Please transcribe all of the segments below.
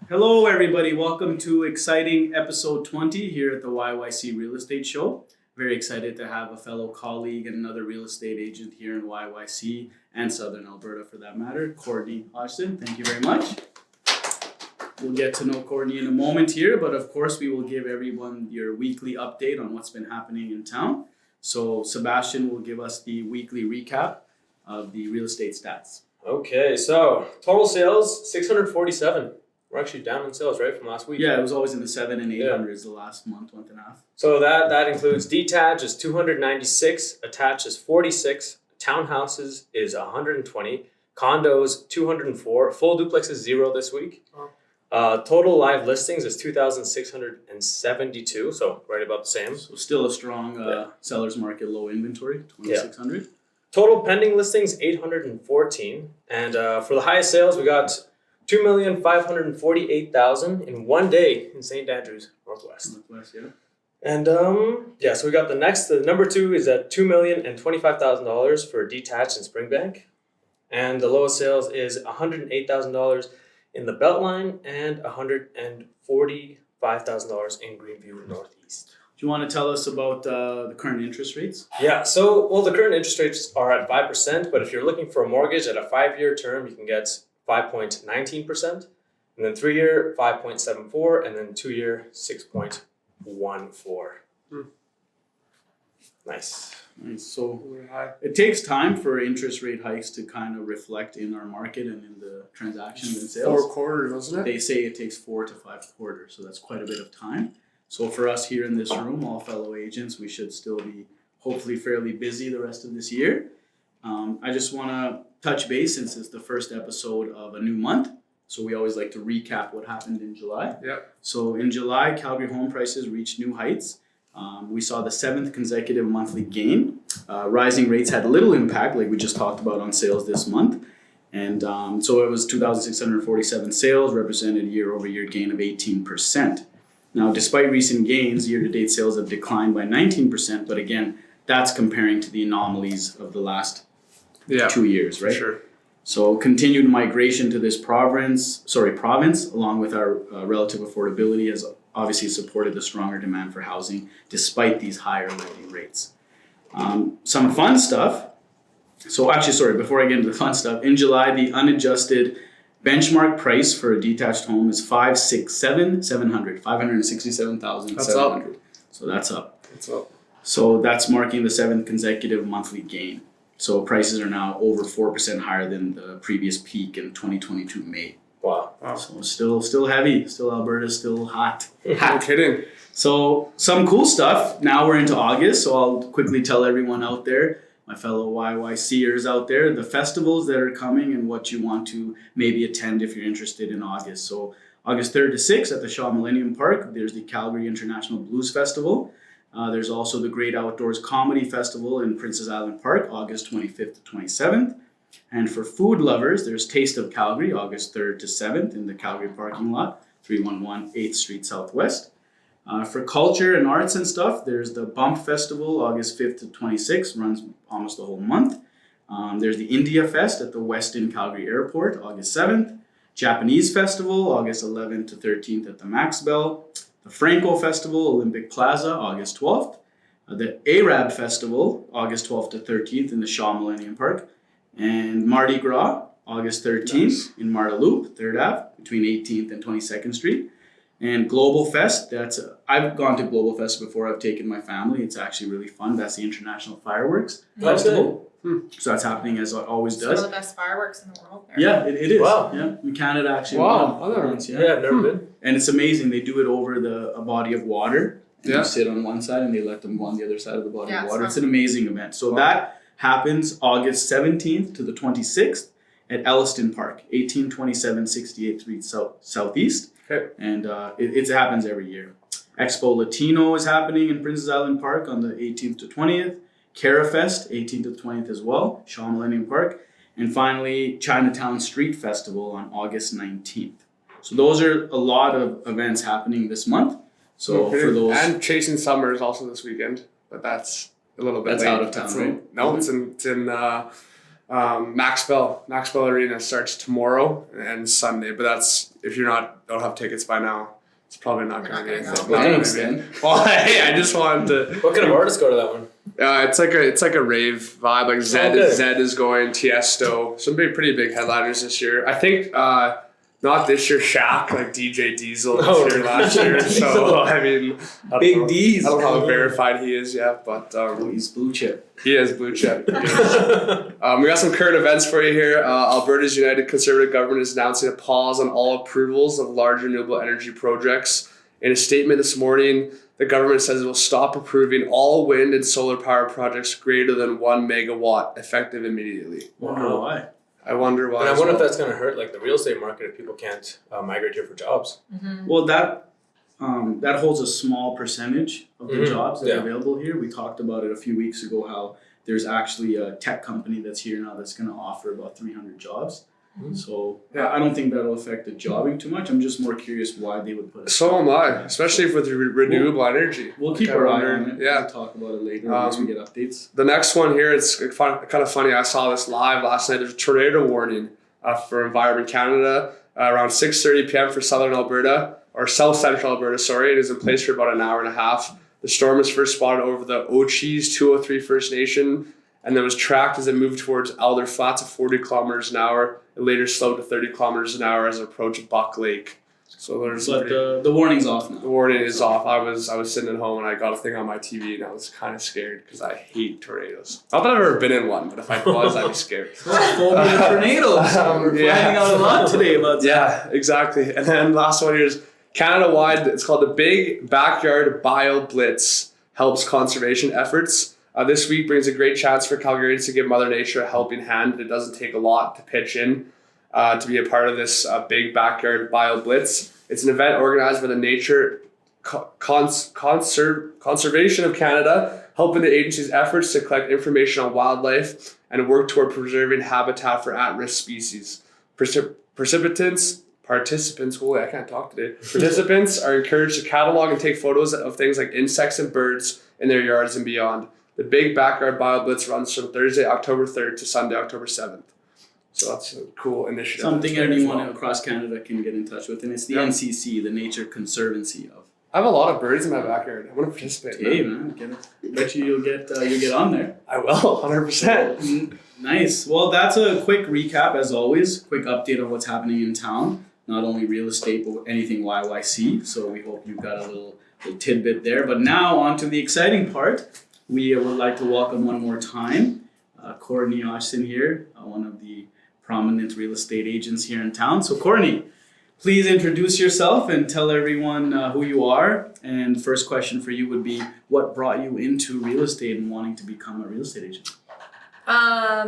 Hello, everybody. Welcome to exciting episode 20 here at the YYC Real Estate Show. Very excited to have a fellow colleague and another real estate agent here in YYC and Southern Alberta for that matter, Courtney Hodgson. Thank you very much. We'll get to know Courtney in a moment here, but of course we will give everyone your weekly update on what's been happening in town. So Sebastian will give us the weekly recap of the real estate stats. Okay, so total sales 647. We're actually down in sales, right, from last week? Yeah, it was always in the 700 and 800s the last month and a half. So that includes detached is 296, attached is 46, townhouses is 120, condos 204, full duplex is 0 this week. Total live listings is 2,672, so right about the same. So still a strong seller's market, low inventory, 2,600. Yeah. Total pending listings 814, and for the highest sales we got 2,548,000 in one day in St. Andrews, Northwest. Yeah. And so we got the number 2 is at $2,025,000 for detached in Springbank, and the lowest sales is $108,000 in the Beltline and $145,000 in Greenview Northeast. Do you want to tell us about the current interest rates? Yeah, so the current interest rates are at 5%, but if you're looking for a mortgage at a 5-year term, you can get 5.19%, and then 3-year 5.74%, and then 2-year 6.14%. Nice. So it takes time for interest rate hikes to kind of reflect in our market and in the transactions and sales. 4 quarters, doesn't it? They say it takes 4 to 5 quarters, so that's quite a bit of time. So for us here in this room, all fellow agents, we should still be hopefully fairly busy the rest of this year. I just want to touch base since it's the first episode of a new month. So we always like to recap what happened in July. Yep. So in July, Calgary home prices reached new heights. We saw the 7th consecutive monthly gain. Rising rates had little impact, like we just talked about, on sales this month. And so it was 2,647 sales, represented a year-over-year gain of 18%. Now, despite recent gains, year-to-date sales have declined by 19%, but again, that's comparing to the anomalies of the last 2 years, right? Sure. So continued migration to this province, along with our relative affordability, has obviously supported the stronger demand for housing despite these higher lending rates. Some fun stuff. So before I get into the fun stuff, in July, the unadjusted benchmark price for a detached home is $567,700. That's up. So that's up. That's up. So that's marking the 7th consecutive monthly gain. So prices are now over 4% higher than the previous peak in 2022 May. Wow. So still heavy. Still Alberta, still hot. No kidding. So some cool stuff. Now we're into August, so I'll quickly tell everyone out there, my fellow YYCers out there, the festivals that are coming and what you want to maybe attend if you're interested in August. So August 3rd to 6th at the Shaw Millennium Park, there's the Calgary International Blues Festival. There's also the Great Outdoors Comedy Festival in Princess Island Park, August 25th to 27th. And for food lovers, there's Taste of Calgary, August 3rd to 7th in the Calgary parking lot, 311 8th Street Southwest. For culture and arts and stuff, there's the Bump Festival, August 5th to 26th, runs almost the whole month. There's the India Fest at the Westin Calgary Airport, August 7th. Japanese Festival, August 11th to 13th at the Max Bell. The Franco Festival, Olympic Plaza, August 12th. The Arab Festival, August 12th to 13th in the Shaw Millennium Park. And Mardi Gras, August 13th in Marda Loop, 3rd Ave, between 18th and 22nd Street. And Global Fest, I've gone to Global Fest before. I've taken my family. It's actually really fun. That's the International Fireworks Festival. So that's happening as it always does. Some of the best fireworks in the world there. Yeah, it is. Wow. Yeah, in Canada actually. Wow. Once, Yeah, I've never been. And it's amazing. They do it over a body of water. And Yeah. you sit on one side and they let them go on the other side of the body of water. It's It's an amazing event. So that happens August 17th to the 26th at Elliston Park, 1827 68th Street Southeast. Okay. And it happens every year. Expo Latino is happening in Princess Island Park on the 18th to 20th. Carafest, 18th to 20th as well, Shaw Millennium Park. And finally, Chinatown Street Festival on August 19th. So those are a lot of events happening this month. So for those... And Chasing Summer is also this weekend, but that's a little bit That's late. out of town, right? No, it's in Maxwell Arena starts tomorrow and Sunday, but that's if you don't have tickets by now. It's probably not going to be anything. I understand. Well, hey, I just wanted to. What kind of artists go to that one? It's like a rave vibe. Like Zed is going, Tiesto, some pretty big headliners this year. I think not this year. Shaq, like DJ Diesel this year, last year. So I mean, Big D's. I don't know how verified he is yet, but He's blue chip. he is blue chip. We got some current events for you here. Alberta's United Conservative Government is announcing a pause on all approvals of large renewable energy projects. In a statement this morning, the government says it will stop approving all wind and solar power projects greater than 1 megawatt effective immediately. Wonder why. I wonder why. And I wonder if that's going to hurt like the real estate market if people can't migrate here for jobs. Well, that holds a small percentage of the jobs that are available here. We talked about it a few weeks ago how there's actually a tech company that's here now that's going to offer about 300 jobs. So I don't think that'll affect the jobbing too much. I'm just more curious why they would put it. So am I, especially with renewable energy. We'll keep our eye on it. Yeah. We'll talk about it later once we get updates. The next one here, it's kind of funny. I saw this live last night. There's a tornado warning for Environment Canada around 6:30 p.m. for southern Alberta, or south central Alberta, sorry. It is in place for about an hour and a half. The storm was first spotted over the Ochees 203 First Nation, and then was tracked as it moved towards Alder Flats at 40 kilometers an hour. It later slowed to 30 kilometers an hour as it approached Buck Lake. So there's But the warning's off now. the warning is off. I was sitting at home and I got a thing on my TV and I was kind of scared because I hate tornadoes. Not that I've ever been in one, but if I was, I'd be scared. Phobia of tornadoes. We're finding out a lot today about that. Yeah, exactly. And then last one here is Canada-wide. It's called the Big Backyard Bio Blitz. Helps conservation efforts. This week brings a great chance for Calgarians to give Mother Nature a helping hand. It doesn't take a lot to pitch in to be a part of this Big Backyard Bio Blitz. It's an event organized by the Nature Conservation of Canada, helping the agency's efforts to collect information on wildlife and work toward preserving habitat for at-risk species. Participants are encouraged to catalog and take photos of things like insects and birds in their yards and beyond. The Big Backyard Bio Blitz runs from Thursday, October 3rd to Sunday, October 7th. So that's a cool initiative. Something anyone across Canada can get in touch with. And it's the NCC, the Nature Conservancy of. I have a lot of birds in my backyard. I want to participate. Hey, man. Bet you you'll get on there. I will, 100%. Nice. Well, that's a quick recap, as always. Quick update on what's happening in town. Not only real estate, but anything YYC. So we hope you've got a little tidbit there. But now on to the exciting part. We would like to welcome one more time Courtney Hodgson here, one of the prominent real estate agents here in town. So Courtney, please introduce yourself and tell everyone who you are. And first question for you would be, what brought you into real estate and wanting to become a real estate agent? I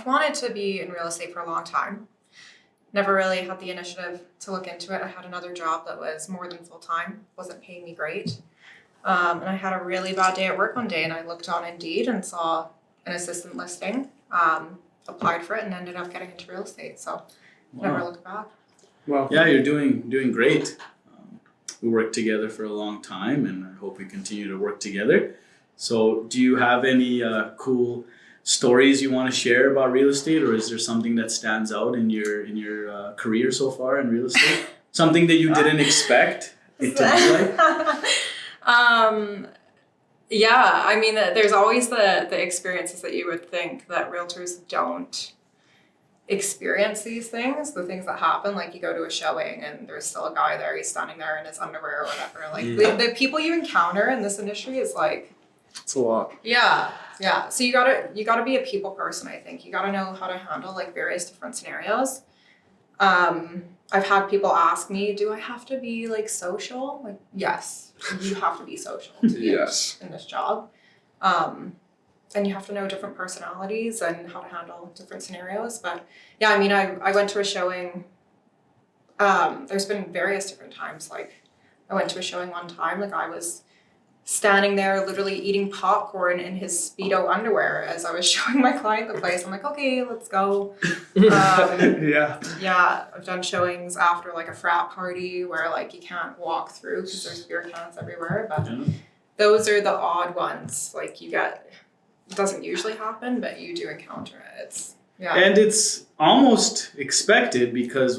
wanted to be in real estate for a long time. Never really had the initiative to look into it. I had another job that was more than full-time, wasn't paying me great. And I had a really bad day at work one day and I looked on Indeed and saw an assistant listing, applied for it and ended up getting into real estate. So never looked back. Well, Yeah, you're doing great. We worked together for a long time and I hope we continue to work together. So do you have any cool stories you want to share about real estate, or is there something that stands out in your career so far in real estate? Something that you didn't expect it to be like? Yeah, I mean, there's always the experiences that you would think that realtors don't experience these things, the things that happen, like you go to a showing and there's still a guy there, he's standing there in his underwear or whatever. Like the people you encounter in this industry is like, it's a lot. Yeah. So you gotta be a people person, I think. You gotta know how to handle like various different scenarios. I've had people ask me, do I have to be like social? Like, yes, you have to be social to be in this job. And you have to know different personalities and how to handle different scenarios. But yeah, I mean, I went to a showing. There's been various different times. Like I went to a showing one time, like I was standing there literally eating popcorn in his Speedo underwear as I was showing my client the place. I'm like, okay, let's go. Yeah, I've done showings after like a frat party where like you can't walk through because there's beer cans everywhere. But those are the odd ones. Like it doesn't usually happen, but you do encounter it. It's And it's almost expected because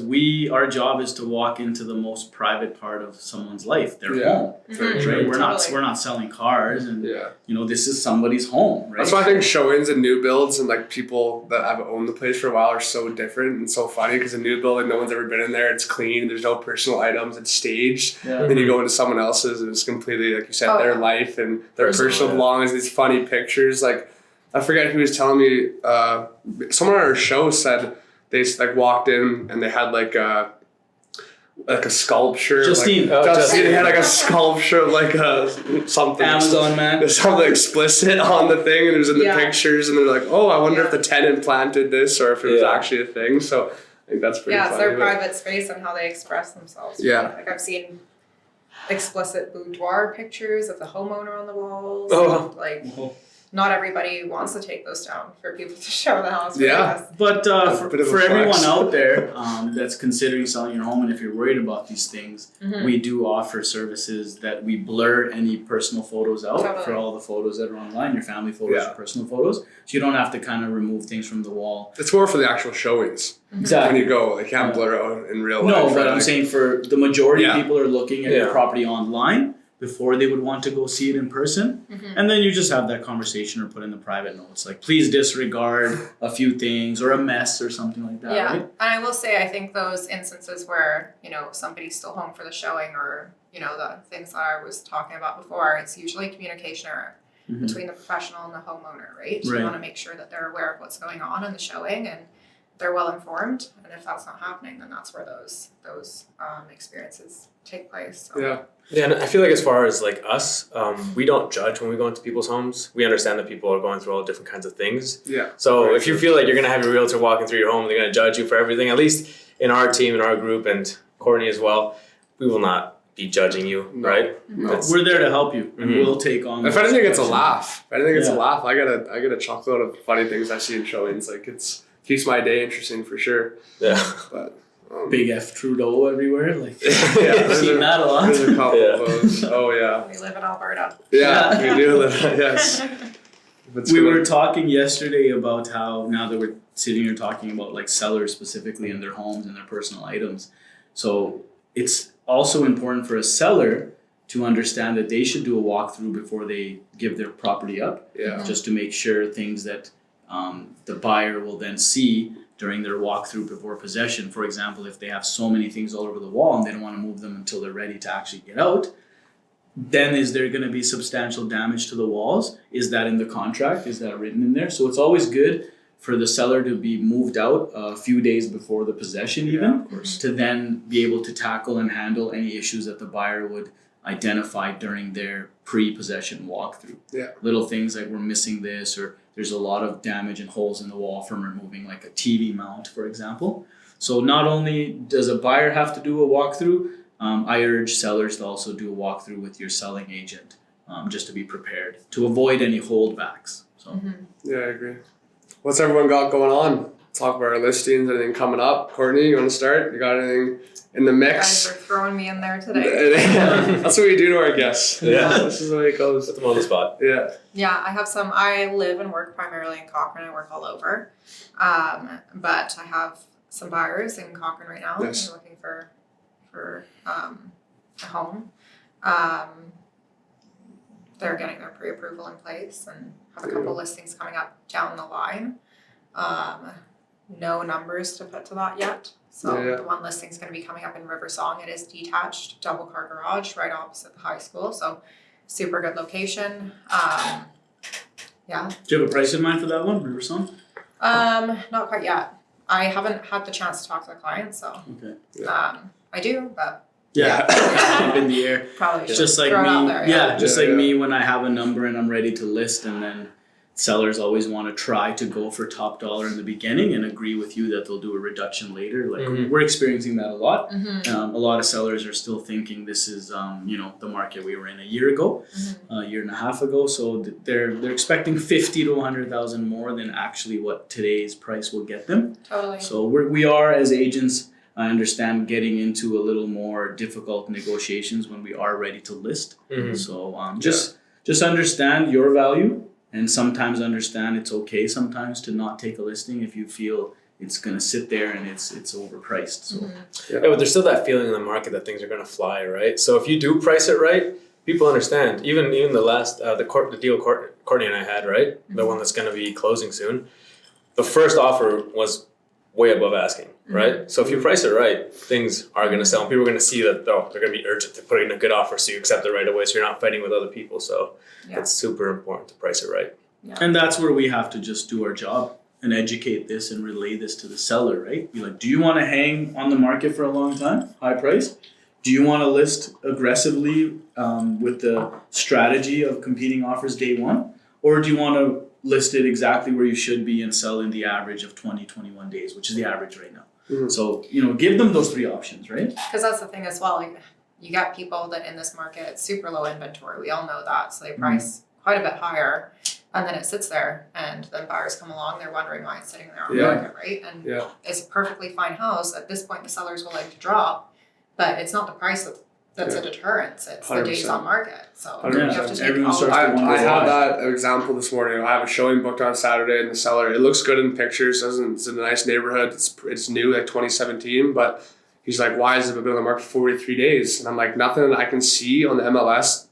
our job is to walk into the most private part of someone's life, their home. Mhm. Right? We're Totally. not selling cars, and Yeah. this is somebody's home, right? That's why I think showings and new builds and like people that have owned the place for a while are so different and so funny because a new building, no one's ever been in there. It's clean. There's no personal items. It's staged. Yeah. Then you go into someone else's and it's completely, like you said, Oh, their yeah. life and their Personal, personal yeah. belongings, these funny pictures. Like, I forget who was telling me, someone on our show said they like walked in and they had like a sculpture. Justine. Like, Oh, Justine Justine. had like a sculpture, like something. Amazon man. There's something explicit on the thing, and it was in the Yeah. pictures, and they're like, "Oh, I wonder if Yeah. the tenant planted this, or if it was Yeah. actually a thing." So I think that's pretty it's funny. their but- private space and how they express themselves. Yeah. Like I've seen explicit boudoir pictures of the homeowner on the walls. Oh. And, like not everybody wants to take those down for people to show the house. Yeah. But That's a bit of a for flex. everyone out there that's considering selling your home, and if you're worried about these things, Mhm. we do offer services that we blur any personal photos out Totally. for all the photos that are online, your family photos, Yeah. your personal photos. So you don't have to kind of remove things from the wall. It's more for the actual showings. When you go, they can't blur out in real life. No, right? but I'm Like, saying for the majority of Yeah. people are looking at your Yeah. property online before they would want to go see it in person. Mhm. And then you just have that conversation or put in the private notes, like please disregard a few things or a mess or something like that, Yeah, right? and I will say I think those instances where somebody's still home for the showing or the things that I was talking about before, it's usually communication error Mhm. between the professional and the homeowner, right? Right. You want to make sure that they're aware of what's going on in the showing and they're well informed. And if that's not happening, then that's where those experiences take place. So. yeah. Yeah, and I feel like as far as like us, we don't judge when we go into people's homes. We understand that people are going through all different kinds of things. Yeah. So Very if you true. feel like you're gonna have your realtor walking through your home, they're gonna judge you for everything. At least in our team, in our group, and Courtney as well, we will not be judging you, No. right? No. That's- We're there to help you, and Mhm. we'll take on. If those anything, it's a questions. laugh. If anything, it's a Yeah. laugh. I get a chuckload of funny things I see in showings. Like keeps my day interesting for sure. Yeah. But Big F Trudeau everywhere, like Yeah, I've seen that a lot. There's a couple Yeah. of those. Oh yeah. We live in Alberta. Yeah, we do live. Yes. It's We good. were talking yesterday about how now that we're sitting here talking about like sellers specifically in their homes and their personal items. So it's also important for a seller to understand that they should do a walkthrough before they give their property up, Yeah. just to make sure things that the buyer will then see during their walkthrough before possession. For example, if they have so many things all over the wall and they don't want to move them until they're ready to actually get out, then is there going to be substantial damage to the walls? Is that in the contract? Is that written in there? So it's always good for the seller to be moved out a few days before the possession even, of course. to then be able to tackle and handle any issues that the buyer would identify during their pre-possession walkthrough. Yeah. Little things like we're missing this, or there's a lot of damage and holes in the wall from removing like a TV mount, for example. So not only does a buyer have to do a walkthrough, I urge sellers to also do a walkthrough with your selling agent, just to be prepared, to avoid any holdbacks. So Yeah, I agree. What's everyone got going on? Talk about our listings, anything coming up. Courtney, you want to start? You got anything in the You mix? guys are throwing me in there today. That's what we do to our guests. Yeah. This is the way it goes. Put them on the spot. Yeah. Yeah, I have some. I live and work primarily in Cochrane. I work all over, but I have some buyers in Cochrane right now. Nice. They're looking for a home. They're getting their pre-approval in place and have a couple listings coming up down the line. No numbers to put to that yet. So Yeah. the one listing is going to be coming up in Riversong. It is detached, double car garage, right opposite the high school. So super good location. Yeah. do you have a price in mind for that one, Riversong? Not quite yet. I haven't had the chance to talk to the client, so Okay. I do, but Yeah, up in the air. probably should Just like throw it out me, there. yeah, just Yeah, like yeah. me when I have a number and I'm ready to list, and then sellers always want to try to go for top dollar in the beginning and agree with you that they'll do a reduction later. Like Mhm. we're experiencing that a lot. Mm-hmm. A lot of sellers are still thinking this is the market we were in a year ago, a year and a half ago. So they're expecting 50 to 100,000 more than actually what today's price will get them. Totally. So we are as agents, I understand, getting into a little more difficult negotiations when we are ready to list. Mhm. So just understand your value, and sometimes understand it's okay sometimes to not take a listing if you feel it's gonna sit there and it's overpriced. So Yeah, but there's still that feeling in the market that things are gonna fly, right? So if you do price it right, people understand. Even the last the deal Courtney and I had, right? The one that's gonna be closing soon. The first offer was way above asking, right? So if you price it right, things are gonna sell. And people are gonna see that they're gonna be urgent to put in a good offer, so you accept it right away. So you're not fighting with other people. So it's super important to price it right. Yeah. and that's where we have to just do our job and educate this and relay this to the seller, right? Be like, do you want to hang on the market for a long time, high price? Do you want to list aggressively with the strategy of competing offers day one? Or do you want to list it exactly where you should be and sell in the average of 20, 21 days, which is the average right now? Mhm. So, give them those three options, right? Because that's the thing as well. Like, you got people that in this market, it's super low inventory. We all know that. So they price quite a bit higher. And then it sits there, and then buyers come along. They're wondering why it's sitting there on the Yeah. market, right? And Yeah. it's a perfectly fine house. At this point, the seller's willing to drop, but it's not the price that's a deterrence. It's the days 100%. on market. So 100%. you have to take Everyone all starts of to that. wonder I had why. that example this morning. I have a showing booked on Saturday in the seller. It looks good in pictures. It's in a nice neighborhood. It's new, like 2017. But he's like, why has it been on the market for 43 days? And I'm like, nothing I can see on the MLS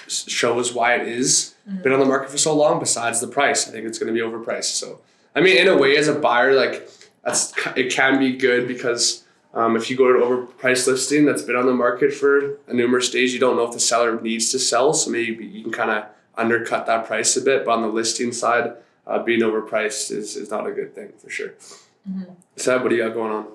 shows why it is been on the market for so long. Besides the price, I think it's going to be overpriced. So, I mean, in a way, as a buyer, like it can be good because if you go to an overpriced listing that's been on the market for numerous days, you don't know if the seller needs to sell. So maybe you can kind of undercut that price a bit. But on the listing side, being overpriced is not a good thing for sure. Seb, what do you got going on?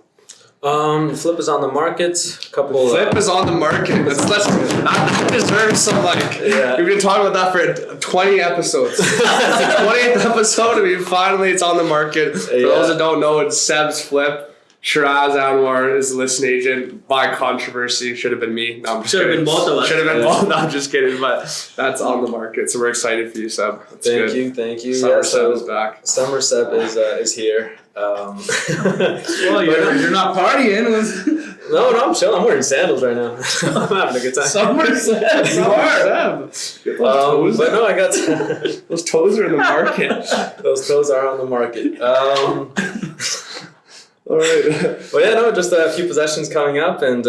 Flip is on the market. Flip is on the market. That deserves some We've been talking about that for 20 episodes. It's the 20th episode, and it's on the market. For those that don't know, it's Seb's Flip. Sheraz Anwar is the listing agent. By controversy, should have been me. No, I'm just Should have kidding. been both of us. Should have been both. No, I'm just kidding. But that's on the market, so we're excited for you, Seb. That's good. Thank you. Summer Yeah, Seb is back. Summer Seb is here. Well, you're not partying. No, I'm chilling. I'm wearing sandals right now. I'm having a good time. Summer Seb. You are, Seb. But no, I got Those toes are in the market. those toes are on the market. All right. But yeah, no, just a few possessions coming up, and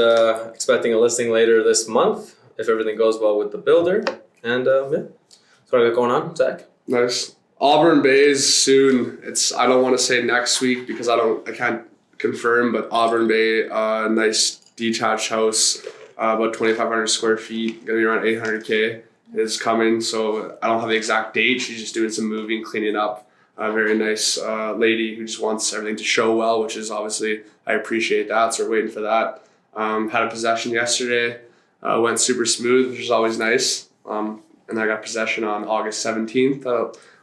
expecting a listing later this month if everything goes well with the builder. And yeah, that's what I got going on, Zach. Nice. Auburn Bay is soon. I don't want to say next week because I can't confirm, but Auburn Bay, nice detached house, about 2,500 square feet, gonna be around 800K is coming. So I don't have the exact date. She's just doing some moving, cleaning up. A very nice lady who just wants everything to show well, which is obviously, I appreciate that. So we're waiting for that. Had a possession yesterday, went super smooth, which is always nice. And I got possession on August 17th.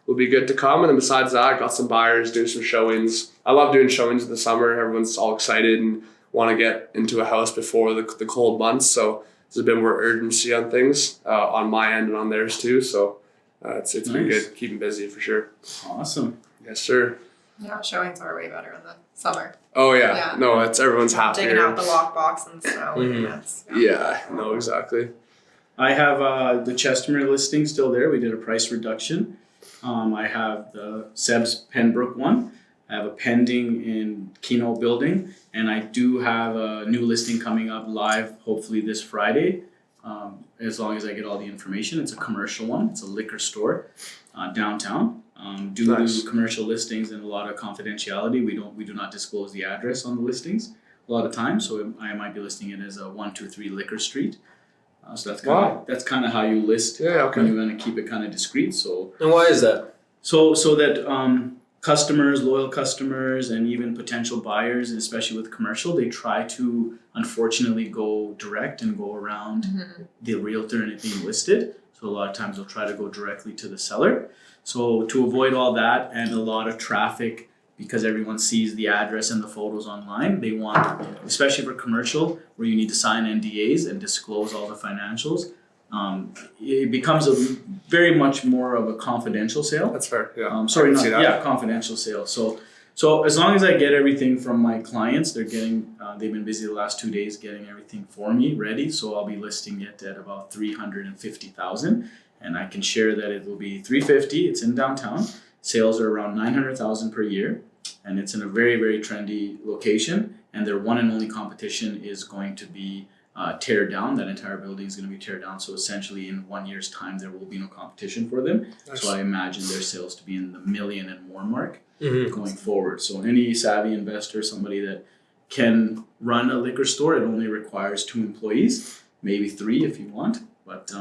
Will be good to come. And then besides that, got some buyers, doing some showings. I love doing showings in the summer. Everyone's all excited and want to get into a house before the cold months. So there's a bit more urgency on things on my end and on theirs too. So it's been good, keeping busy for sure. Awesome. Yes, sir. Yeah, showings are way better in the summer. Oh yeah. Yeah. No, everyone's happier. Taking out the lockbox and the snow. Mhm. And that's, Yeah, no, exactly. I have the Chestermere listing still there. We did a price reduction. I have the Seb's Pembroke one. I have a pending in Keno Building, and I do have a new listing coming up live, hopefully this Friday. As long as I get all the information. It's a commercial one. It's a liquor store downtown. Due Nice. to commercial listings and a lot of confidentiality, we do not disclose the address on the listings a lot of times. So I might be listing it as a 123 Liquor Street. So that's kind of how you list. Yeah, okay. When you're going to keep it kind of discreet. So And why is that? so that customers, loyal customers, and even potential buyers, especially with commercial, they try to unfortunately go direct and go around the realtor and it being listed. So a lot of times they'll try to go directly to the seller. So to avoid all that and a lot of traffic, because everyone sees the address and the photos online, they want, especially for commercial, where you need to sign NDAs and disclose all the financials, it becomes a very much more of a confidential sale. That's fair. Yeah. Confidential sale. So as long as I get everything from my clients, they've been busy the last 2 days getting everything for me ready. So I'll be listing it at about 350,000, and I can share that it will be 350. It's in downtown. Sales are around 900,000 per year, and it's in a very, very trendy location. And their one and only competition is going to be tear down. That entire building is going to be tear down. So essentially, in 1 year's time, there will be no competition for them. Nice. So I imagine their sales to be in the million and more mark going forward. So any savvy investor, somebody that can run a liquor store, it only requires 2 employees, maybe 3 if you want. But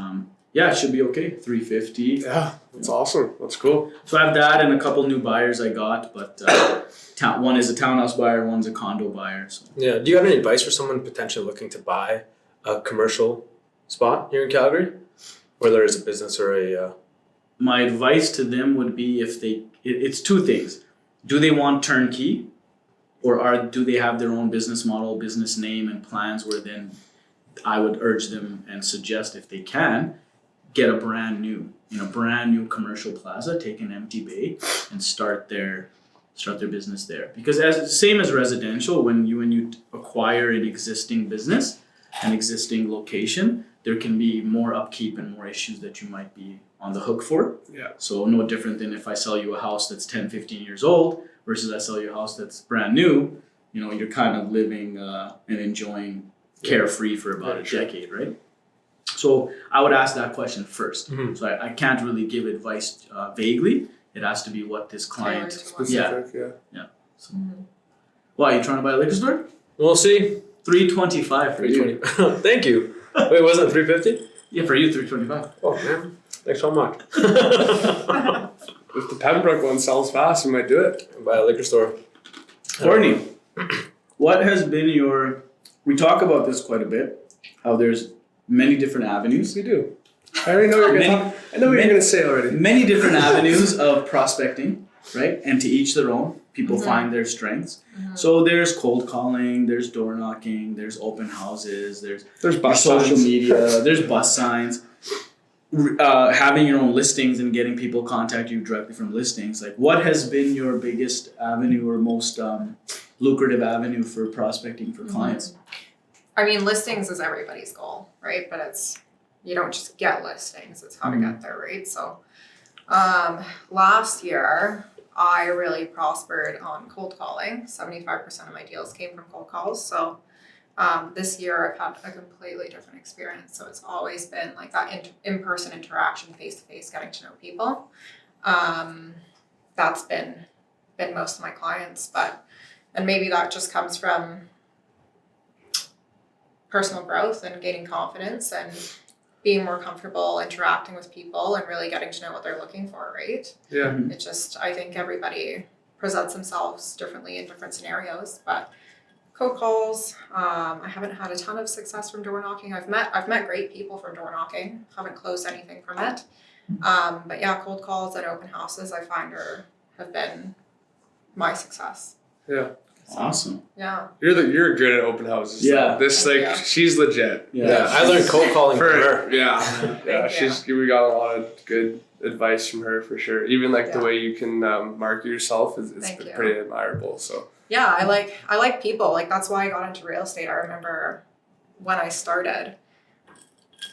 yeah, it should be okay. 350. Yeah, that's awesome. That's cool. So I have that and a couple new buyers I got, but one is a townhouse buyer, one's a condo buyer. So. Yeah. Do you have any advice for someone potentially looking to buy a commercial spot here in Calgary, whether it's a business or a? My advice to them would be it's 2 things. Do they want turnkey, or do they have their own business model, business name, and plans? Where then I would urge them and suggest, if they can, get a brand new commercial plaza, take an empty bay, and start their business there. Because same as residential, when you acquire an existing business, an existing location, there can be more upkeep and more issues that you might be on the hook for. Yeah. So no different than if I sell you a house that's 10, 15 years old versus I sell you a house that's brand new, you're kind of living and enjoying carefree for about a decade, right? So I would ask that question first. So I can't really give advice vaguely. It has to be what this client. Specific, Yeah. So, why, are you trying to buy a liquor store? We'll see. $325 for you. 320. Thank you. Wait, wasn't it 350? Yeah, for you, $325. Oh man, thanks so much. If the Pembroke one sells fast, we might do it. Buy a liquor store. Courtney, what has been we talk about this quite a bit, how there's many different avenues. We do. I already know what you're going to say already. Many different avenues of prospecting, right? And to each their own. People find their strengths. So there's cold calling, there's door knocking, there's open houses, there's bus social signs. media, there's bus signs. Having your own listings and getting people contact you directly from listings. Like, what has been your biggest avenue or most lucrative avenue for prospecting for clients? I mean, listings is everybody's goal, right? But you don't just get listings, it's how to get there, right? So last year, I really prospered on cold calling. 75% of my deals came from cold calls. So this year I've had a completely different experience. So it's always been like that in-person interaction, face-to-face, getting to know people. That's been most of my clients, and maybe that just comes from personal growth and gaining confidence and being more comfortable interacting with people and really getting to know what they're looking for, right? Yeah. I think everybody presents themselves differently in different scenarios, but cold calls, I haven't had a ton of success from door knocking. I've met great people from door knocking, haven't closed anything from it. But yeah, cold calls and open houses I find have been my success. Yeah. Awesome. Yeah. You're good at open houses. Yeah. She's legit. Yeah, I learned cold calling from her. Yeah. We got a lot of good advice from her for sure. Even the way you can market yourself is pretty admirable. So yeah, I like people. Like, that's why I got into real estate. I remember when I started,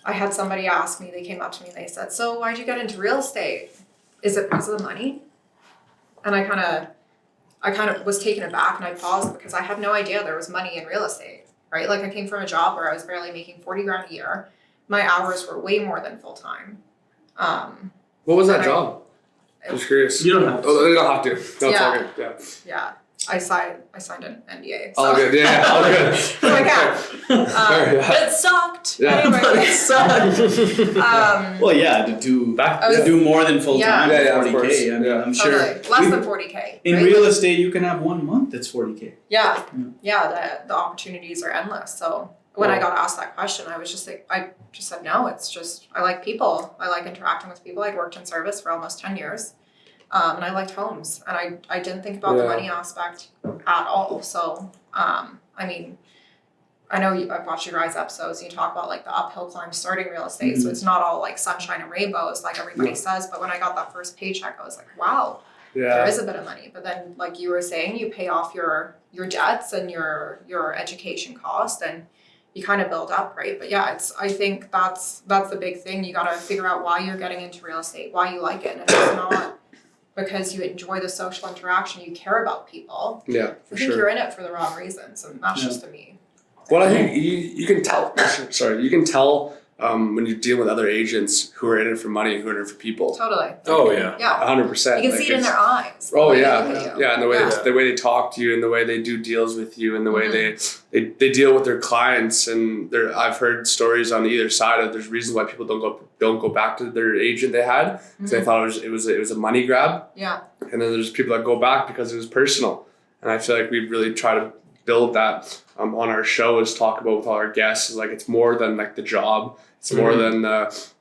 I had somebody ask me, they came up to me and they said, "So why'd you get into real estate? Is it because of the money?" And I kind of was taken aback, and I paused because I had no idea there was money in real estate, right? Like, I came from a job where I was barely making $40,000 a year. My hours were way more than full time. what was that job? Just curious. You don't have to. Oh, you don't have to. No, it's all good. Yeah. Yeah. I signed an NDA. All good. Yeah. All good. So I can. It sucked. Yeah. Anyway, it sucked. Well, yeah, to do more than full time, Yeah, of 40K. course. I mean, Yeah. I'm sure. Totally. Less than 40K. In right? real estate, you can have 1 month that's 40K. Yeah. The opportunities are endless. So when I got asked that question, I just said no. It's just, I like people. I like interacting with people. I'd worked in service for almost 10 years. And I liked homes, and I didn't think about the money aspect at all. So, I mean, I know I've watched your guys' episodes, and you talk about the uphill climb starting real estate. So it's not all sunshine and rainbows like everybody says. But when I got that first paycheck, I was like, wow, there is a bit of money. But then, like you were saying, you pay off your debts and your education cost, and you kind of build up, right? But yeah, I think that's the big thing. You got to figure out why you're getting into real estate, why you like it. And if it's not because you enjoy the social interaction, you care about people. Yeah, for I think sure. you're in it for the wrong reasons, and that's just to me. Well, I think you can tell. Sorry, you can tell when you deal with other agents who are in it for money and who are in it for people. Totally. Oh yeah. Yeah. 100%. You can see it in their eyes. Oh the way yeah, they look at you. yeah, and the way they talk to you, and the way they do deals with you, and the way they deal with their clients. And I've heard stories on either side of there's reasons why people don't go back to their agent they had because they thought it was a money grab. Yeah. And then there's people that go back because it was personal. And I feel like we really try to build that on our show, is talk about with all our guests, is like it's more than like the job. It's more than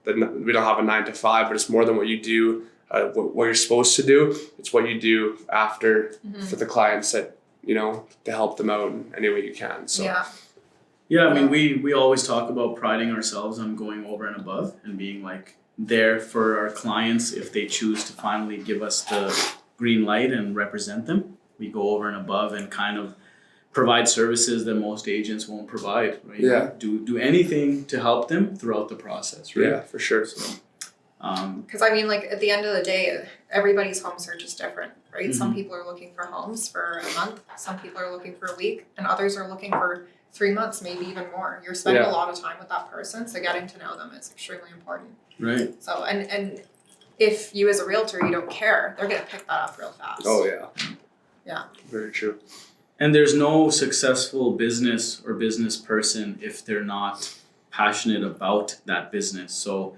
we don't have a 9 to 5, but it's more than what you do, what you're supposed to do. It's what you do after for the clients that, to help them out in any way you can. So Yeah, I mean, we always talk about priding ourselves on going over and above and being like there for our clients if they choose to finally give us the green light and represent them. We go over and above and kind of provide services that most agents won't provide, right? Yeah. Do anything to help them throughout the process, right? Yeah, for sure. So, Because I mean, like at the end of the day, everybody's home search is different, right? Some people are looking for homes for a month, some people are looking for a week, and others are looking for 3 months, maybe even more. You're spending a lot of time with that person, so getting to know them is extremely important. right. So, and if you as a realtor, you don't care, they're gonna pick that up real fast. Oh yeah. Yeah. Very true. And there's no successful business or business person if they're not passionate about that business. So,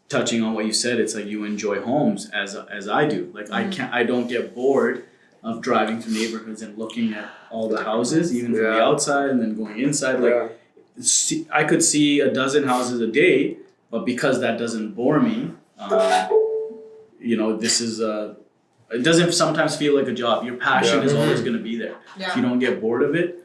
touching on what you said, it's like you enjoy homes as I do. Like I don't get bored of driving through neighborhoods and looking at all the houses, even from the outside, and then going inside. Like I could see a dozen houses a day, but because that doesn't bore me, this is it doesn't sometimes feel like a job. Your passion is always going to be there. If you don't get bored of it.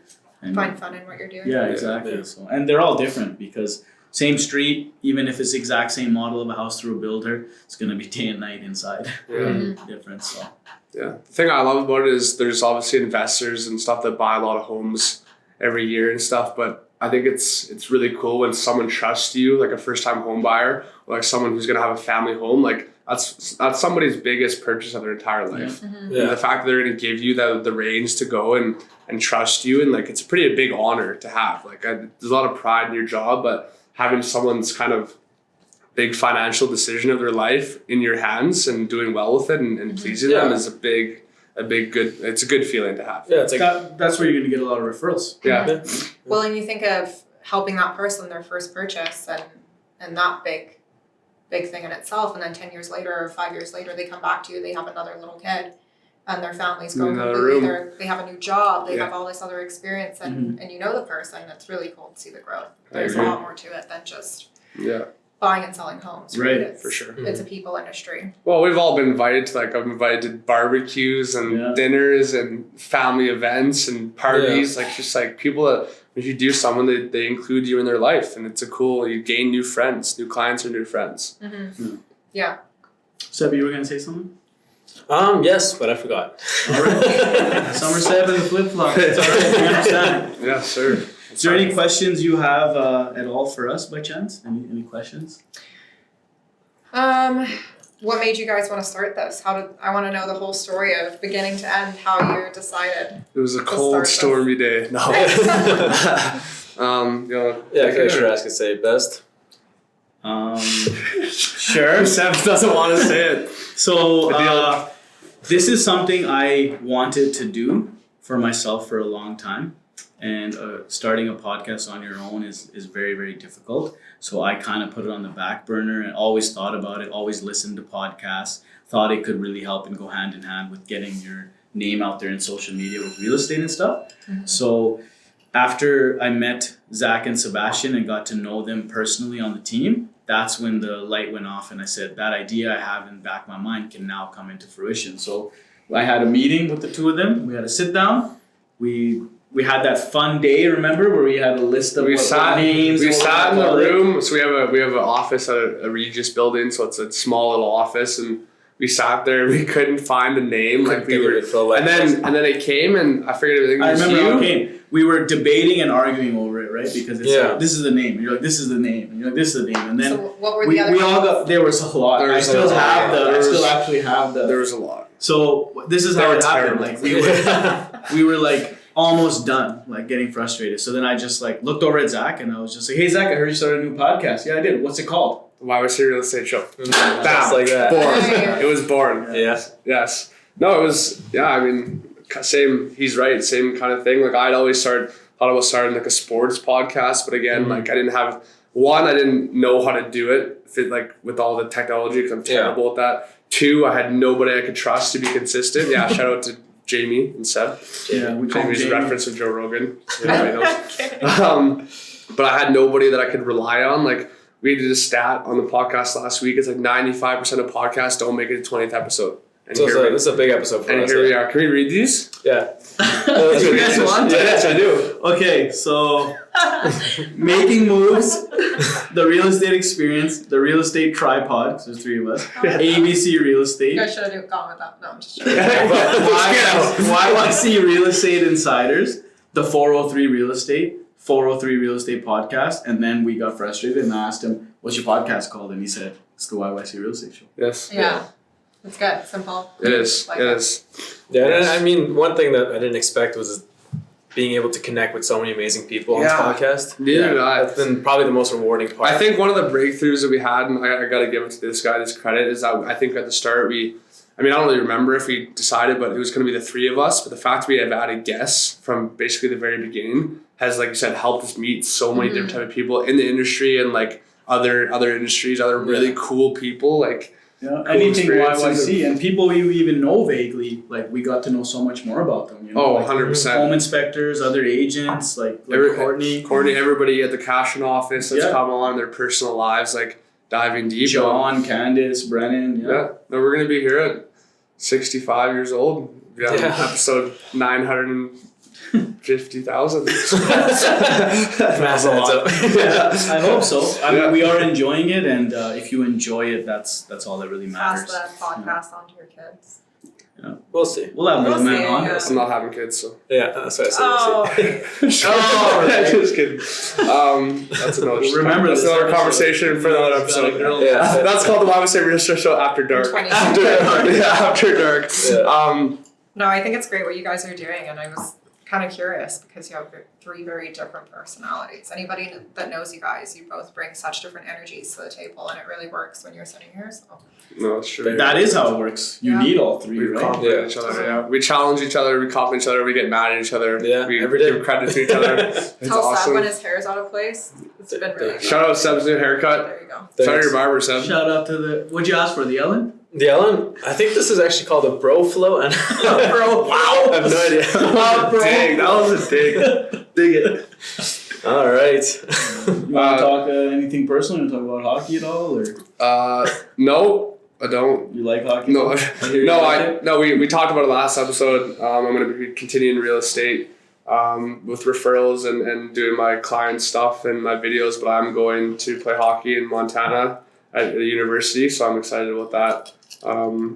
And Find fun in what you're doing. Yeah, exactly. Yeah. So, and they're all different because same street, even if it's the exact same model of a house through a builder, it's going to be day and night inside. Different. So. Yeah. The thing I love about it is there's obviously investors and stuff that buy a lot of homes every year and stuff, but I think it's really cool when someone trusts you, like a first-time home buyer, or like someone who's going to have a family home. Like that's somebody's biggest purchase of their entire life. And the fact that they're going to give you the reins to go and trust you, and like it's a pretty big honor to have. Like there's a lot of pride in your job, but having someone's kind of big financial decision of their life in your hands and doing well with it and pleasing them is a big good. It's a good feeling to have. Yeah, it's like that's where you're going to get a lot of referrals. Yeah. Well, and you think of helping that person their first purchase and that big thing in itself, and then 10 years later or 5 years later they come back to you, they have another little kid and their family's going completely, they have a new job, they have all this other experience, and you know the person. It's really cool to see the growth. There's a lot more to it than just buying and selling homes, right? For sure. It's a people industry. Well, we've all been invited to I'm invited to barbecues and dinners and family events and parties, like just like people that if you do someone, they include you in their life, and you gain new friends, new clients or new friends. Yeah. Seb, you were going to say something? Yes, but I forgot. All right. Summer Seb and the flip-flop. It's all right. We understand. Yeah, sure. Is there any questions you have at all for us by chance? Any questions? What made you guys want to start this? I want to know the whole story of beginning to end, how you decided. It was a cold, stormy day. No. I feel like Sheraz could say it best. Sure. Seb doesn't want to say it. So this is something I wanted to do for myself for a long time. And starting a podcast on your own is very, very difficult. So I kind of put it on the back burner and always thought about it, always listened to podcasts, thought it could really help and go hand in hand with getting your name out there in social media with real estate and stuff. So after I met Zach and Sebastian and got to know them personally on the team, that's when the light went off and I said, that idea I have in the back of my mind can now come into fruition. So I had a meeting with the two of them. We had a sit down. We had that fun day, remember, where we had a list of names. We sat in the room. So we have an office at a Regis building, so it's a small little office, and we sat there. We couldn't find a name, and then it came, and I figured everything was you. I remember how it came. we were debating and arguing over it, right? Because it's Yeah. like, this is the name, and you're like, this is the name, and you're like, this is the name, and then So what were we the other all names? got, there was a lot. There I was still a have lot. I still actually have There was a lot. So this is They how were it happened. terrible. Like we were like almost done, like getting frustrated. So then I just like looked over at Zach and I was just like, hey Zach, I heard you started a new podcast. Yeah, I did. What's it called? YYC Real Estate Show. Just like that. Born. Yeah. It was born. Yeah. Yes. No, it was, yeah, I mean, same, he's right, same kind of thing. Like, thought about starting like a sports podcast, but again, like, I didn't know how to do it with all the technology because I'm terrible at that. 2, I had nobody I could trust to be consistent. Yeah, shout out to Jamie and Seb. Yeah, we call him Jamie's Jamie. reference to Joe Rogan. Everybody knows. But I had nobody that I could rely on. Like, we did a stat on the podcast last week. It's like 95% of podcasts don't make it to 20th episode. And So this is a big episode for us. here we are. Can we read these? Yeah. You guys want to? Yes, I do. Okay, so making moves, the real estate experience, the real estate tripod, 'cause there's 3 of us, ABC Real You Estate, guys should have gone with that. No, I'm just joking. YYC Real Estate Insiders, the 403 Real Estate, 403 Real Estate Podcast, and then we got frustrated and I asked him, what's your podcast called? And he said, it's the YYC Real Estate Show. Yes. Yeah. It's good. Simple. It is. Like It that. is. Yeah, and I mean, one thing that I didn't expect was being able to connect with so many amazing people on this Yeah. podcast. Neither did I. That's been probably the most rewarding part. I think one of the breakthroughs that we had, and I got to give it to this guy this credit, is that I think at the start I don't really remember if we decided, but it was going to be the 3 of us. But the fact we have added guests from basically the very beginning has, like you said, helped us meet so many different type of people in the industry and like other industries, other really cool people. Like, Yeah, Cool anything experiences. YYC and people we even know vaguely, like we got to know so much more about them. You know, oh, like 100%. home inspectors, other agents, like Courtney, Everybody at the Cochrane office that's Yeah. come on, their personal lives, like diving deep. John, Candace, Brennan. Yeah. No, we're gonna be here at 65 years old. Yeah. Yeah. Episode 950,000. That's a lot. I hope so. I mean, Yeah. we are enjoying it, and if you enjoy it, that's all that really Pass matters. the podcast on to your kids. We'll see. We'll have We'll middleman see, on. yeah. I'm not having kids, so. Yeah, that's what I said. We'll see. Oh, just kidding. That's another. Remember that's this another episode. conversation for another episode. Yeah. That's called the YYC Real Estate Show After Dark. 20. After dark. Yeah, after dark. Yeah. No, I think it's great what you guys are doing, and I was kind of curious because you have 3 very different personalities. Anybody that knows you guys, you both bring such different energies to the table, and it really works when you're sitting here. So No, it's true. That is how it works. You Yeah. need all 3, We right? compliment each other. Yeah, we challenge each other. We compliment each other. We get mad at each other. Yeah, we every day. give credit to each other. It's tell Seb awesome. when his hair's out of place. It's been really good. Shout out Seb's new haircut. There you go. Shout out your barber, Seb. Shout out to the. What'd you ask for? The Ellen? The Ellen, I think this is actually called a bro flow. And Bro, wow. I have no idea. Dig. That was a dig. Dig it. All right. You want to talk anything personal? You want to talk about hockey at all, or No, I don't. you like hockey? No, I hear you like it. we talked about it last episode. I'm going to be continuing real estate with referrals and doing my client stuff and my videos, but I'm going to play hockey in Montana at a university, so I'm excited about that.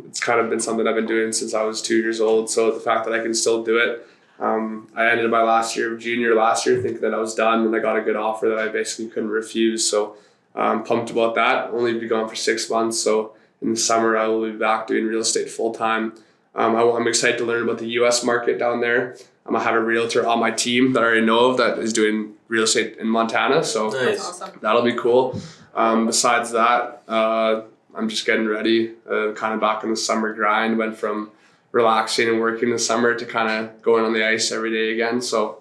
It's kind of been something I've been doing since I was 2 years old, so the fact that I can still do it. I ended my last year of junior last year thinking that I was done, and I got a good offer that I basically couldn't refuse, so I'm pumped about that. Only be gone for 6 months, so in the summer I will be back doing real estate full time. I'm excited to learn about the US market down there. I have a realtor on my team that I already know of that is doing real estate in Montana, so Nice. That's awesome. that'll be cool. Besides that, I'm just getting ready, kind of back in the summer grind. Went from relaxing and working in the summer to kind of going on the ice every day again. So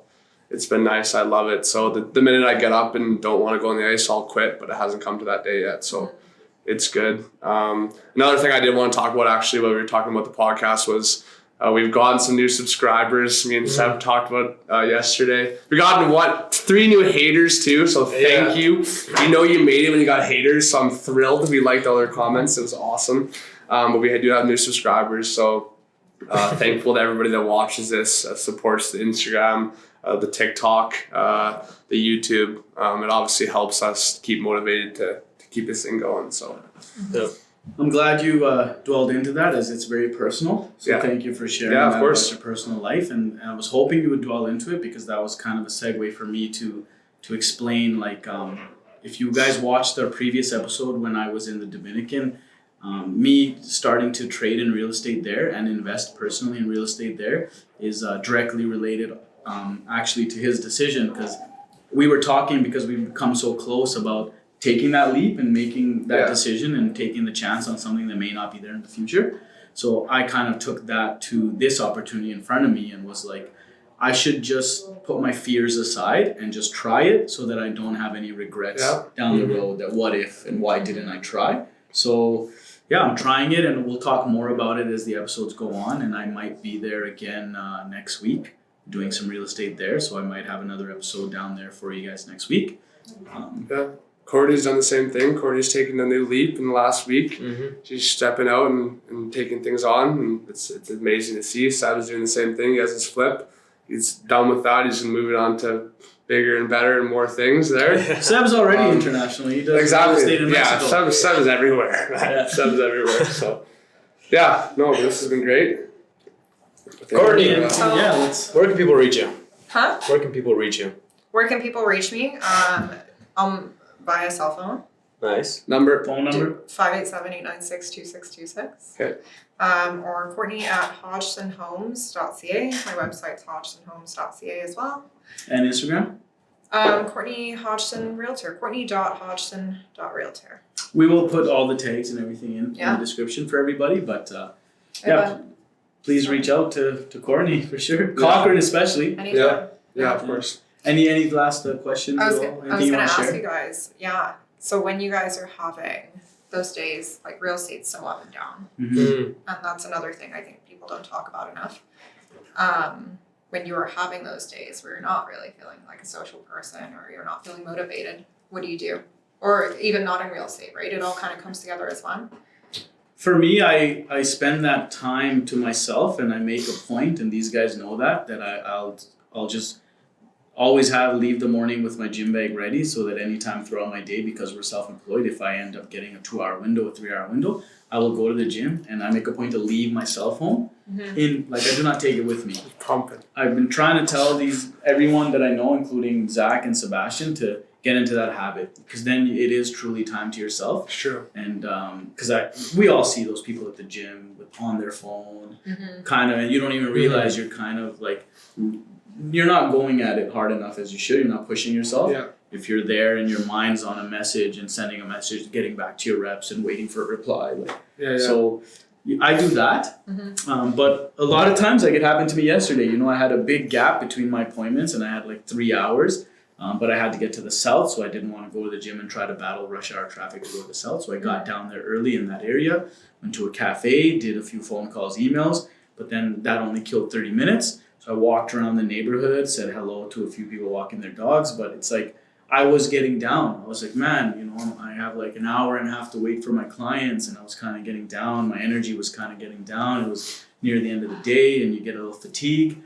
it's been nice. I love it. So the minute I get up and don't want to go on the ice, I'll quit, but it hasn't come to that day yet. So it's good. Another thing I did want to talk about actually when we were talking about the podcast was we've gotten some new subscribers. Me and Seb talked about yesterday. We gotten 3 new haters too. So thank you. You know you made it when you got haters. So I'm thrilled. We liked all their comments. It was awesome. But we do have new subscribers. So thankful to everybody that watches this, supports the Instagram, the TikTok, the YouTube. It obviously helps us keep motivated to keep this thing going. So I'm glad you dwelled into that, as it's very personal. So Yeah. thank you for sharing Yeah, of that course. about your personal life. And I was hoping you would dwell into it because that was kind of a segue for me to explain. Like, if you guys watched our previous episode when I was in the Dominican, me starting to trade in real estate there and invest personally in real estate there is directly related, actually, to his decision, because we were talking because we've become so close about taking that leap and making that decision and taking the chance on something that may not be there in the future. So I kind of took that to this opportunity in front of me and was like, I should just put my fears aside and just try it so that I don't have any regrets down the road that what if and why didn't I try. So yeah, I'm trying it, and we'll talk more about it as the episodes go on, and I might be there again next week doing some real estate there, so I might have another episode down there for you guys next week. Courtney's done the same thing. Courtney's taken a new leap in the last week. Mm-hmm. She's stepping out and taking things on, and it's amazing to see. Sab is doing the same thing. He has his flip. He's done with that. He's moving on to bigger and better and more things there. Seb's already international. He does real Exactly. estate in Yeah, Mexico. Seb is everywhere. Yeah. Seb's everywhere. So, yeah, no, this has been great. Courtney, Yeah. where can people reach you? Huh? Where can people reach you? Where can people reach me? Via cell phone. Nice. Phone number? 587-896-2626. Okay. Or Courtney at hodgsonhomes.ca. My website's hodgsonhomes.ca as well. And Instagram? Courtney Hodgson Realtor. Courtney.hodgson.realtor. We will put all the tags and everything in Yeah. the description for everybody, but Yeah. please reach out to Courtney for sure. Cochrane especially. Anytime. Yeah, of course. Any last questions? I was at all? gonna Anything you want to ask share? you guys, so when you guys are having those days, like real estate's so up and down, Mhm. and that's another thing I think people don't talk about enough. When you are having those days where you're not really feeling like a social person or you're not feeling motivated, what do you do? Or even not in real estate, right? It all kind of comes together as one. For me, I spend that time to myself, and I make a point, and these guys know that I'll just always leave the morning with my gym bag ready, so that anytime throughout my day, because we're self-employed, if I end up getting a 2-hour window, a 3-hour window, I will go to the gym, and I make a point to leave my cell phone I do not take it with me. Pumping. I've been trying to tell everyone that I know, including Zach and Sebastian, to get into that habit, because then it is truly time to yourself. It's true. And because we all see those people at the gym on their phone, kind of, and you don't even realize you're kind of like, you're not going at it hard enough as you should. You're not pushing yourself. Yeah. If you're there and your mind's on a message and sending a message, getting back to your reps and waiting for a reply, so I do that. But a lot of times, like it happened to me yesterday. I had a big gap between my appointments, and I had like 3 hours. But I had to get to the south, so I didn't want to go to the gym and try to battle rush hour traffic to go to the south. So I got down there early in that area, went to a cafe, did a few phone calls, emails, but then that only killed 30 minutes. So I walked around the neighborhood, said hello to a few people walking their dogs, but it's like I was getting down. I was like, man, I have like an hour and a half to wait for my clients, and I was kind of getting down. My energy was kind of getting down. It was near the end of the day, and you get a little fatigue.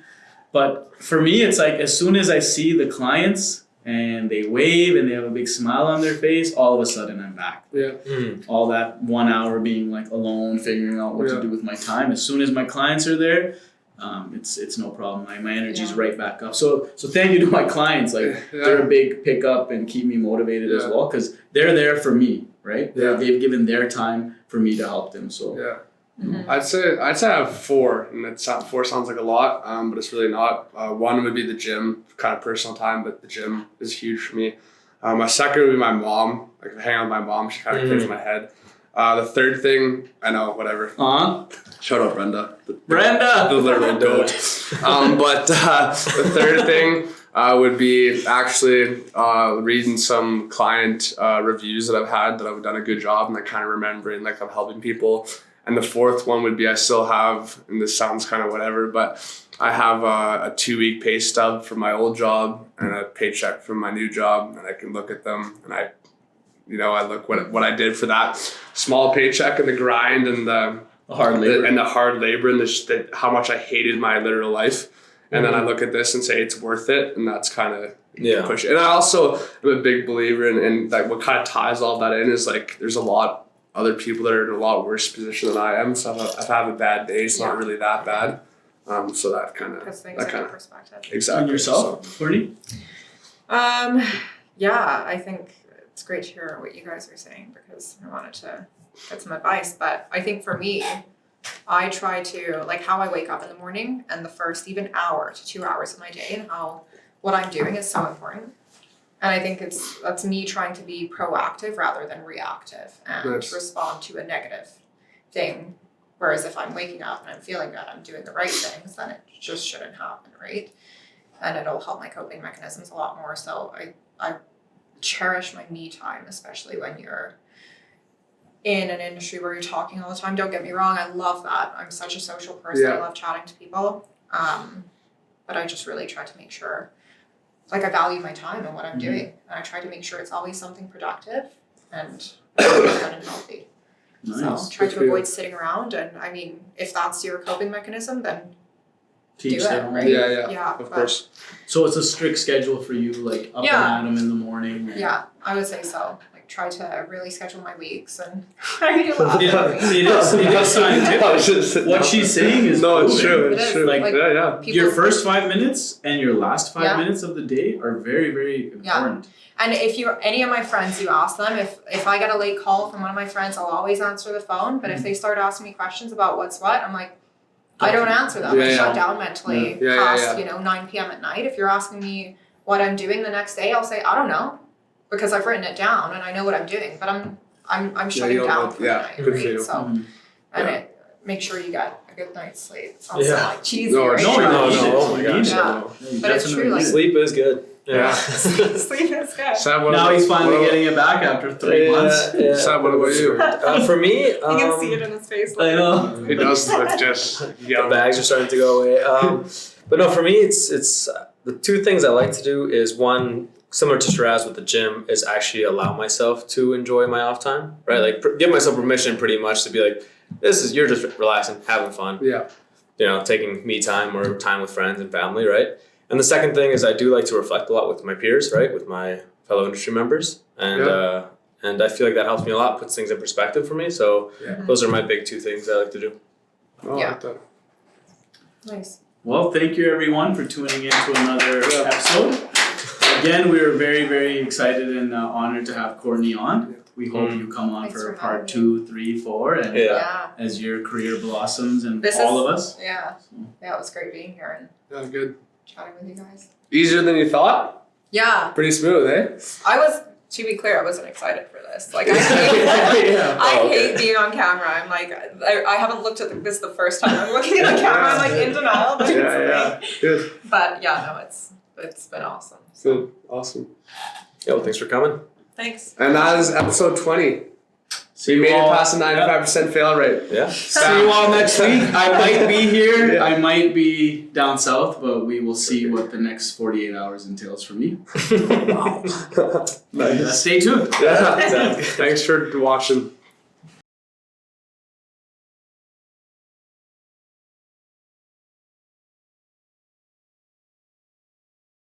But for me, it's like as soon as I see the clients and they wave and they have a big smile on their face, all of a sudden I'm back. Yeah. All that 1 hour being like alone, figuring out what to do with my time. As soon as my clients are there, it's no problem. My energy's right back up. So thank you to my clients. Like they're a big pickup and keep me motivated as well, because they're there for me, right? Yeah. They've given their time for me to help them. So I'd say I have 4, and four sounds like a lot, but it's really not. One would be the gym, kind of personal time, but the gym is huge for me. My second would be my mom. Like hang out with my mom, she kind of clears my head. The third thing, I know, whatever. Shout out Brenda. Brenda! The literal goat. But the third thing would be actually reading some client reviews that I've had that I've done a good job, and like kind of remembering like I'm helping people. And the fourth one would be I still have, and this sounds kind of whatever, but I have a 2-week pay stub from my old job and a paycheck from my new job, and I can look at them and I look what I did for that small paycheck and the grind and the hard labor and how much I hated my literal life. And then I look at this and say it's worth it, and that's kind of push. And I also am a big believer in like what kind of ties all that in is like there's a lot other people that are in a lot worse position than I am. So if I have a bad day, it's not really that bad. So that kind of Puts things into perspective. exactly. And yourself, Courtney? Yeah, I think it's great to hear what you guys are saying because I wanted to get some advice. But I think for me, I try to, like, how I wake up in the morning and the first even hour to 2 hours of my day and how what I'm doing is so important. And I think that's me trying to be proactive rather than reactive and respond to a negative thing. Whereas if I'm waking up and I'm feeling good, I'm doing the right things, then it just shouldn't happen, right? And it'll help my coping mechanisms a lot more. So I cherish my me time, especially when you're in an industry where you're talking all the time. Don't get me wrong, I love that. I'm such a social person. I love chatting to people. But I just really try to make sure, like, I value my time and what I'm doing. And I try to make sure it's always something productive and good and healthy. Nice. So try to avoid sitting around. And I mean, if that's your coping mechanism, then Teach do them. it, right? Yeah, of course. So it's a strict schedule for you, like up and at 'em in the morning. And Yeah, I would say so. Like, try to really schedule my weeks and I need to laugh. It is scientific. What she's saying is it's proven. true. It It's is, true. like, yeah. Your first 5 minutes and your last 5 Yeah. minutes of the day are very, very important. And if you're any of my friends, you ask them, if I get a late call from one of my friends, I'll always answer the phone. But if they start asking me questions about what's what, I'm like, I don't answer them. I shut down mentally past 9 p.m. at night. If you're asking me what I'm doing the next day, I'll say I don't know, because I've written it down and I know what I'm doing. But I'm shutting down for the night. Good for Right? you. So make sure you get a good night's sleep. Sounds like cheesy. No, right? no, oh my gosh. Yeah. But it's true, like- Sleep is good. Yeah. Sleep is good. Sam, what Now about- he's finally what getting it back after 3 months. Yeah. Sam, what about you? For me, You can see it in his face. I know. He does with just the bags are starting to go away. But no, for me, it's the two things I like to do is one, similar to Sheraz with the gym, is actually allow myself to enjoy my off time, right? Like give myself permission pretty much to be like, you're just relaxing, having fun. Yeah. You know, taking me time or time with friends and family, right? And the second thing is I do like to reflect a lot with my peers, right? With my fellow industry members. And I feel like that helps me a lot, puts things in perspective for me. So those are my big two things I like to do. Oh, Yeah. I like that. Nice. Well, thank you everyone for tuning in to another episode. Again, we are very, very excited and honored to have Courtney on. We hope you come on Thanks for for part having 2, 3, 4, and Yeah. as your career blossoms and This all is- of us. Yeah. Yeah, it was great being here and Yeah, good. chatting with you guys. Easier than you thought? Yeah. Pretty smooth, eh? To be clear, I wasn't excited for this. Like, I hate, I Oh, okay. hate being on camera. I'm like, I haven't looked at this the first time I'm looking at the camera. I'm like in denial. But Good. But yeah, no, it's been awesome. So Good. Awesome. Yeah, well, thanks for coming. thanks. And that is episode 20. See We made it all- past the 95% fail rate. Yeah. See you all next week. I might be here. Yeah. I might be down south, but we will see what the next 48 hours entails for me. Nice. Stay tuned. Yeah. Thanks for watching.